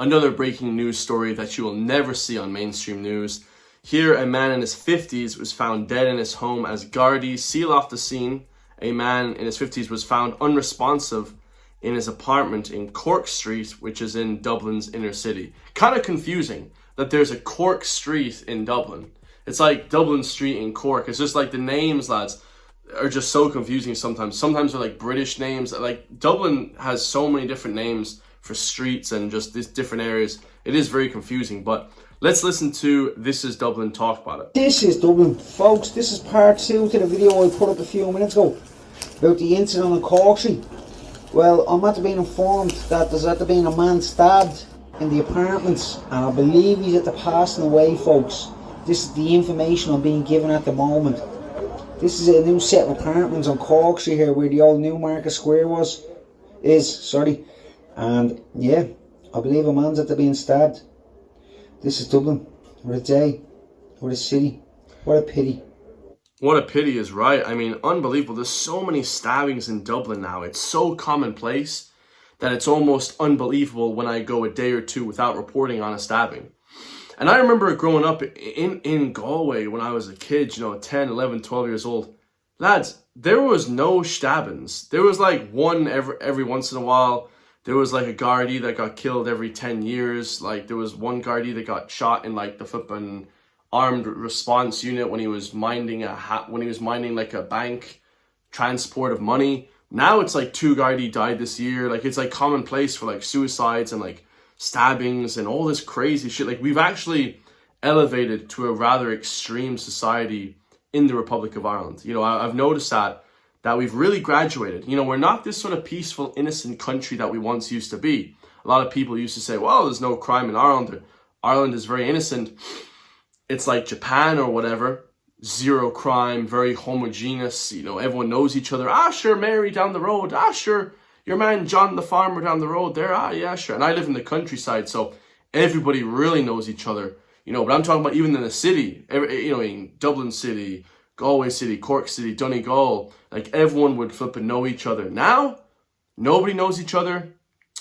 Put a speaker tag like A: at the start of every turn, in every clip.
A: Another breaking news story that you will never see on mainstream news. Here, a man in his 50s was found dead in his home as Gardaí seal off the scene. A man in his 50s was found unresponsive in his apartment in Cork Street, which is in Dublin's inner city. Kind of confusing that there's a Cork Street in Dublin. It's like Dublin Street in Cork. It's just like the names, lads, are just so confusing sometimes. Sometimes they're like British names. Like Dublin has so many different names for streets and just these different areas. It is very confusing, but let's listen to This is Dublin talk about it.
B: This is Dublin, folks. This is part 2 to the video I put up a few minutes ago about the incident on Cork Street. Well, I'm after being informed that there's after being a man stabbed in the apartments, and I believe he's at the passing away, folks. This is the information I'm being given at the moment. This is a new set of apartments on Cork Street here, where the old Newmarket Square is. And yeah, I believe a man's after being stabbed. This is Dublin. What a day. What a city. What a pity.
A: What a pity is right. I mean, unbelievable. There's so many stabbings in Dublin now. It's so commonplace that it's almost unbelievable when I go a day or two without reporting on a stabbing. And I remember growing up in Galway when I was a kid, 10, 11, 12 years old. Lads, there was no stabbings. There was like one every once in a while. There was like a Gardaí that got killed every 10 years. Like there was one Gardaí that got shot in like the flipping armed response unit when he was minding like a bank transport of money. Now it's like 2 Gardaí died this year. Like it's like commonplace for like suicides and like stabbings and all this crazy shit. Like we've actually elevated to a rather extreme society in the Republic of Ireland. I've noticed that we've really graduated. We're not this sort of peaceful, innocent country that we once used to be. A lot of people used to say, well, there's no crime in Ireland. Ireland is very innocent. It's like Japan or whatever. Zero crime, very homogeneous. Everyone knows each other. Sure, Mary down the road. Sure, your man John the farmer down the road there. Yeah, sure. And I live in the countryside, so everybody really knows each other. But I'm talking about even in the city, in Dublin City, Galway City, Cork City, Donegal, like everyone would flip and know each other. Now, nobody knows each other.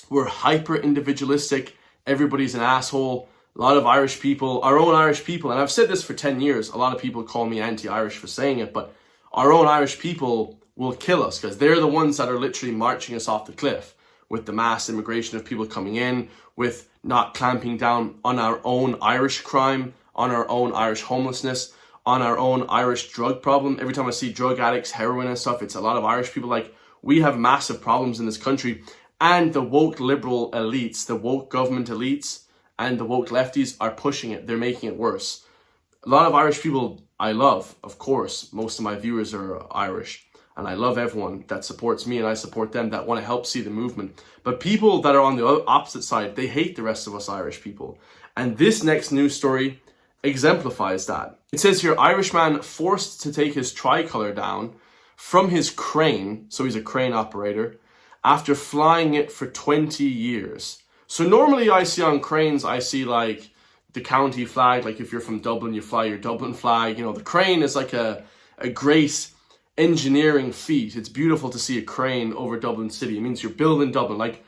A: We're hyper individualistic. Everybody's an asshole. A lot of Irish people, our own Irish people, and I've said this for 10 years, a lot of people call me anti-Irish for saying it, but our own Irish people will kill us because they're the ones that are literally marching us off the cliff with the mass immigration of people coming in, with not clamping down on our own Irish crime, on our own Irish homelessness, on our own Irish drug problem. Every time I see drug addicts, heroin and stuff, it's a lot of Irish people. Like, we have massive problems in this country, and the woke liberal elites, the woke government elites, and the woke lefties are pushing it. They're making it worse. A lot of Irish people I love, of course. Most of my viewers are Irish. And I love everyone that supports me and I support them that want to help see the movement. But people that are on the opposite side, they hate the rest of us Irish people. And this next news story exemplifies that. It says here, Irishman forced to take his tricolour down from his crane, so he's a crane operator, after flying it for 20 years. So normally I see on cranes, I see like the county flag, like if you're from Dublin, you fly your Dublin flag. The crane is like a great engineering feat. It's beautiful to see a crane over Dublin City. It means you're building Dublin. Like,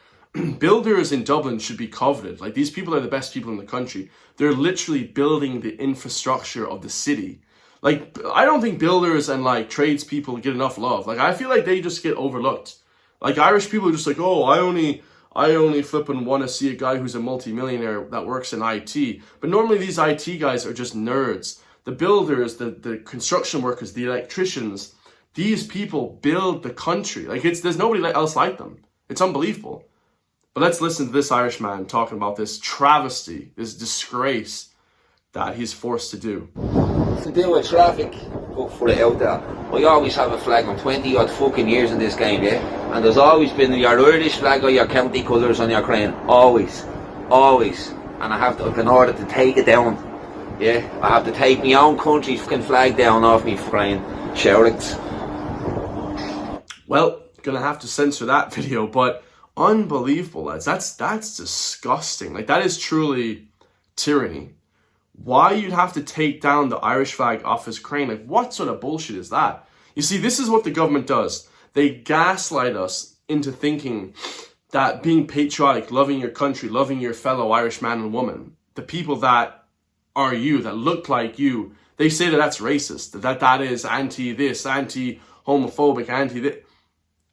A: builders in Dublin should be coveted. Like, these people are the best people in the country. They're literally building the infrastructure of the city. Like, I don't think builders and like tradespeople get enough love. Like, I feel like they just get overlooked. Like, Irish people are just like, oh, I only flipping want to see a guy who's a multimillionaire that works in IT. But normally these IT guys are just nerds. The builders, the construction workers, the electricians, these people build the country. Like, there's nobody else like them. It's unbelievable. But let's listen to this Irishman talking about this travesty, this disgrace that he's forced to do.
C: To do with traffic, go for it out there. I always have a flag. I'm 20 odd fucking years in this game, yeah? And there's always been your Irish flag or your county colours on your crane. Always. Always. And I have to, in order to take it down, yeah? I have to take my own country's fucking flag down off me crane. Shout it.
A: Well, gonna have to censor that video, but unbelievable, lads. That's disgusting. Like, that is truly tyranny. Why you'd have to take down the Irish flag off his crane? Like, what sort of bullshit is that? You see, this is what the government does. They gaslight us into thinking that being patriotic, loving your country, loving your fellow Irish man and woman, the people that are you, that look like you, they say that that's racist, that is anti-this, anti-homophobic, anti-this.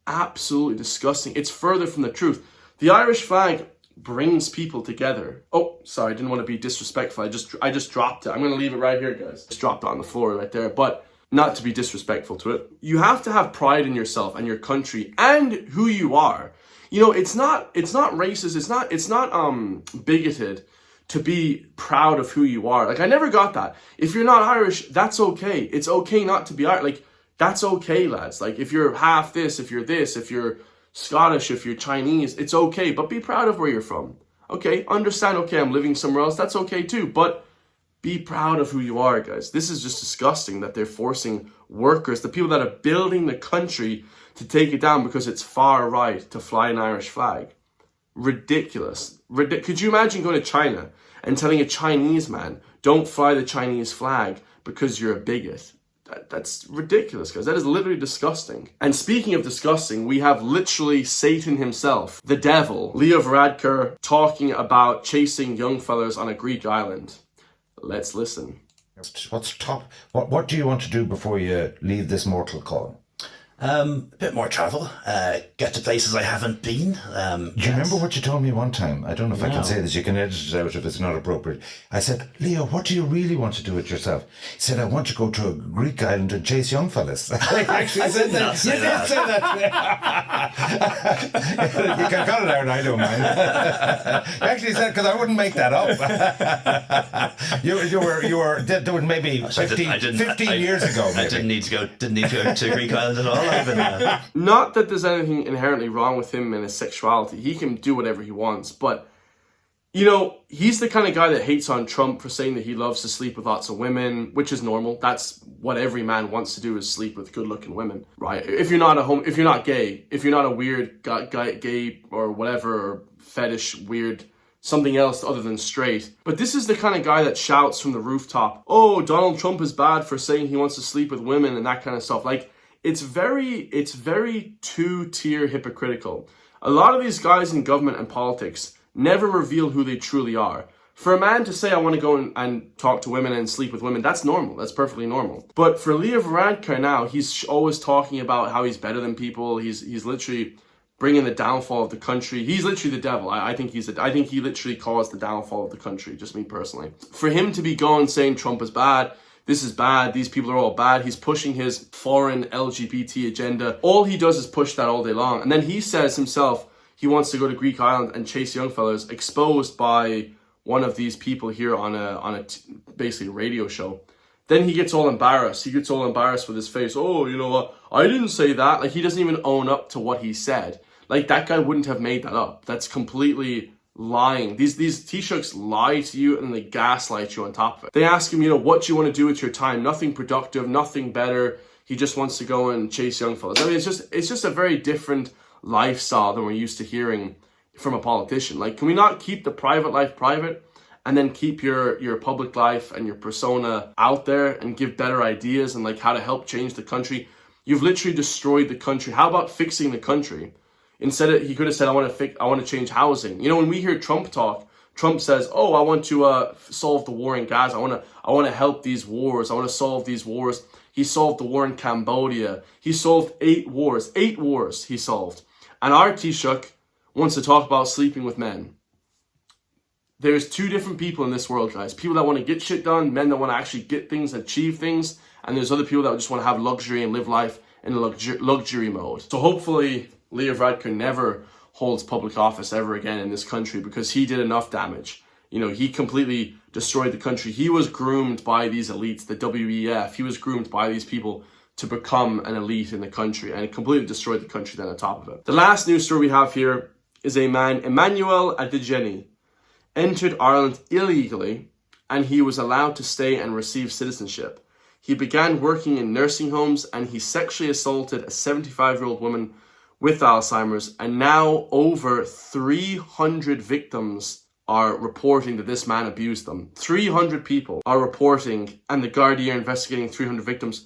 A: Absolutely disgusting. It's further from the truth. The Irish flag brings people together. Oh, sorry, I didn't want to be disrespectful. I just dropped it. I'm going to leave it right here, guys. Just dropped it on the floor right there, but not to be disrespectful to it. You have to have pride in yourself and your country and who you are. You know, it's not racist. It's not bigoted to be proud of who you are. Like, I never got that. If you're not Irish, that's okay. It's okay not to be Irish. Like, that's okay, lads. Like, if you're half this, if you're Scottish, if you're Chinese, it's okay. But be proud of where you're from. Okay, understand, okay, I'm living somewhere else. That's okay too. But be proud of who you are, guys. This is just disgusting that they're forcing workers, the people that are building the country, to take it down because it's far right to fly an Irish flag. Ridiculous. Could you imagine going to China and telling a Chinese man, don't fly the Chinese flag because you're a bigot? That's ridiculous, guys. That is literally disgusting. And speaking of disgusting, we have literally Satan himself, the devil, Leo Varadkar, talking about chasing young fellas on a Greek island. Let's listen.
D: What's top? What do you want to do before you leave this mortal coil?
E: A bit more travel, get to places I haven't been.
D: Do you remember what you told me one time? I don't know if I can say this, you can edit it out if it's not appropriate. I said, Leo, what do you really want to do with yourself? He said, I want to go to a Greek island and chase young fellas. I actually said that. You did say that. You can cut it out, I don't mind. You actually said, because I wouldn't make that up. you were doing maybe 15 years ago. Maybe.
E: I didn't need to go to a Greek island at all.
A: Not that there's anything inherently wrong with him and his sexuality. He can do whatever he wants, but you know, he's the kind of guy that hates on Trump for saying that he loves to sleep with lots of women, which is normal. That's what every man wants to do, is sleep with good-looking women, right? If you're not gay, if you're not a weird guy, gay or whatever, or fetish, weird, something else other than straight. But this is the kind of guy that shouts from the rooftop, oh, Donald Trump is bad for saying he wants to sleep with women and that kind of stuff. Like, it's very two-tier hypocritical. A lot of these guys in government and politics never reveal who they truly are. For a man to say, I want to go and talk to women and sleep with women, that's normal. That's perfectly normal. But for Leo Varadkar now, he's always talking about how he's better than people. He's literally bringing the downfall of the country. He's literally the devil. I think he literally caused the downfall of the country, just me personally. For him to be going saying Trump is bad, this is bad, these people are all bad, he's pushing his foreign LGBT agenda. All he does is push that all day long. And then he says himself he wants to go to Greek island and chase young fellas, exposed by one of these people here on a basically radio show. Then he gets all embarrassed. He gets all embarrassed with his face. Oh, you know what? I didn't say that. Like, he doesn't even own up to what he said. Like, that guy wouldn't have made that up. That's completely lying. These Taoiseachs lie to you and they gaslight you on top of it. They ask him, you know, what do you want to do with your time? Nothing productive, nothing better. He just wants to go and chase young fellas. I mean, it's just a very different lifestyle than we're used to hearing from a politician. Like, can we not keep the private life private and then keep your public life and your persona out there and give better ideas and like how to help change the country? You've literally destroyed the country. How about fixing the country? Instead, he could have said, I want to change housing. You know, when we hear Trump talk, Trump says, oh, I want to solve the war in Gaza. I want to help these wars. I want to solve these wars. He solved the war in Cambodia. He solved 8 wars. 8 wars he solved. And our Taoiseach wants to talk about sleeping with men. There's 2 different people in this world, guys. People that want to get shit done, men that want to actually get things, achieve things. And there's other people that just want to have luxury and live life in a luxury mode. So hopefully Leo Varadkar never holds public office ever again in this country, because he did enough damage. You know, he completely destroyed the country. He was groomed by these elites, the WEF. He was groomed by these people to become an elite in the country, and it completely destroyed the country then on top of it. The last news story we have here is a man, Emmanuel Adigeni, entered Ireland illegally, and he was allowed to stay and receive citizenship. He began working in nursing homes, and he sexually assaulted a 75-year-old woman with Alzheimer's, and now over 300 victims are reporting that this man abused them. 300 people are reporting, and the Gardaí are investigating 300 victims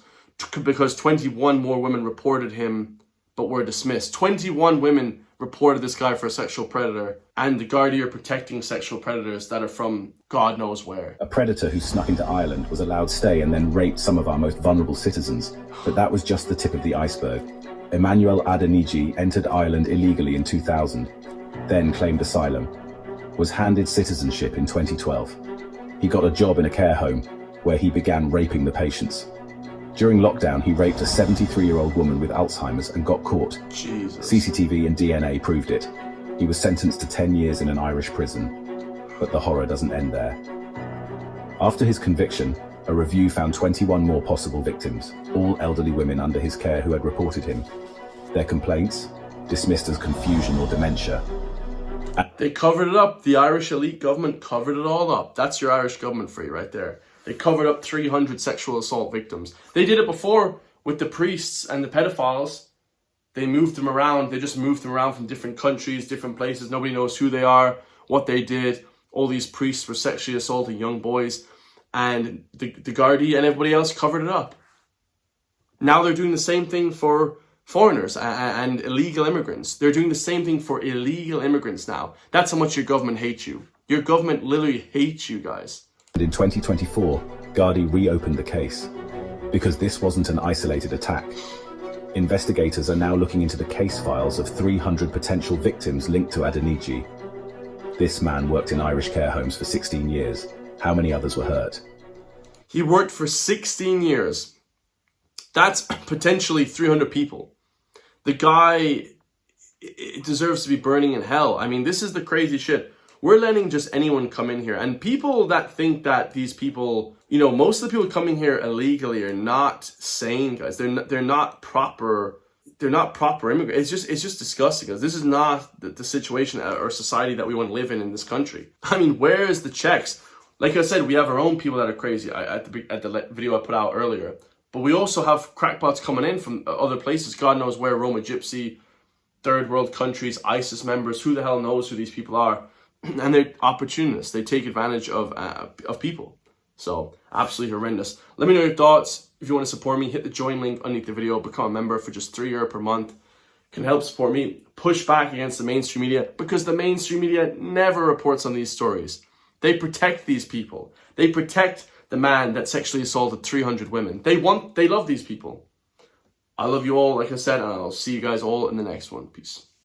A: because 21 more women reported him but were dismissed. 21 women reported this guy for a sexual predator, and the Gardaí are protecting sexual predators that are from God knows where.
F: A predator who snuck into Ireland was allowed stay and then raped some of our most vulnerable citizens, but that was just the tip of the iceberg. Emmanuel Adeniji entered Ireland illegally in 2000, then claimed asylum, was handed citizenship in 2012. He got a job in a care home where he began raping the patients. During lockdown, he raped a 73-year-old woman with Alzheimer's and got caught.
A: Jesus.
F: CCTV and DNA proved it. He was sentenced to 10 years in an Irish prison, but the horror doesn't end there. After his conviction, a review found 21 more possible victims, all elderly women under his care who had reported him. Their complaints, dismissed as confusion or dementia.
A: They covered it up. The Irish elite government covered it all up. That's your Irish government for you right there. They covered up 300 sexual assault victims. They did it before with the priests and the pedophiles. They moved them around. They just moved them around from different countries, different places. Nobody knows who they are, what they did. All these priests were sexually assaulting young boys. And the Gardaí and everybody else covered it up. Now they're doing the same thing for foreigners and illegal immigrants. They're doing the same thing for illegal immigrants now. That's how much your government hates you. Your government literally hates you guys.
F: In 2024, Gardaí reopened the case because this wasn't an isolated attack. Investigators are now looking into the case files of 300 potential victims linked to Adeniji. This man worked in Irish care homes for 16 years. How many others were hurt?
A: He worked for 16 years. That's potentially 300 people. The guy deserves to be burning in hell. I mean, this is the crazy shit. We're letting just anyone come in here. And people that think that these people, you know, most of the people coming here illegally are not sane, guys. They're not proper. They're not proper immigrants. It's just disgusting, guys. This is not the situation or society that we want to live in this country. I mean, where is the checks? Like I said, we have our own people that are crazy at the video I put out earlier. But we also have crackpots coming in from other places. God knows where, Roma Gypsy, third world countries, ISIS members. Who the hell knows who these people are? And they're opportunists. They take advantage of people. So, absolutely horrendous. Let me know your thoughts. If you want to support me, hit the join link underneath the video. Become a member for just €3 per month. Can help support me push back against the mainstream media, because the mainstream media never reports on these stories. They protect these people. They protect the man that sexually assaulted 300 women. They love these people. I love you all, like I said, and I'll see you guys all in the next one. Peace.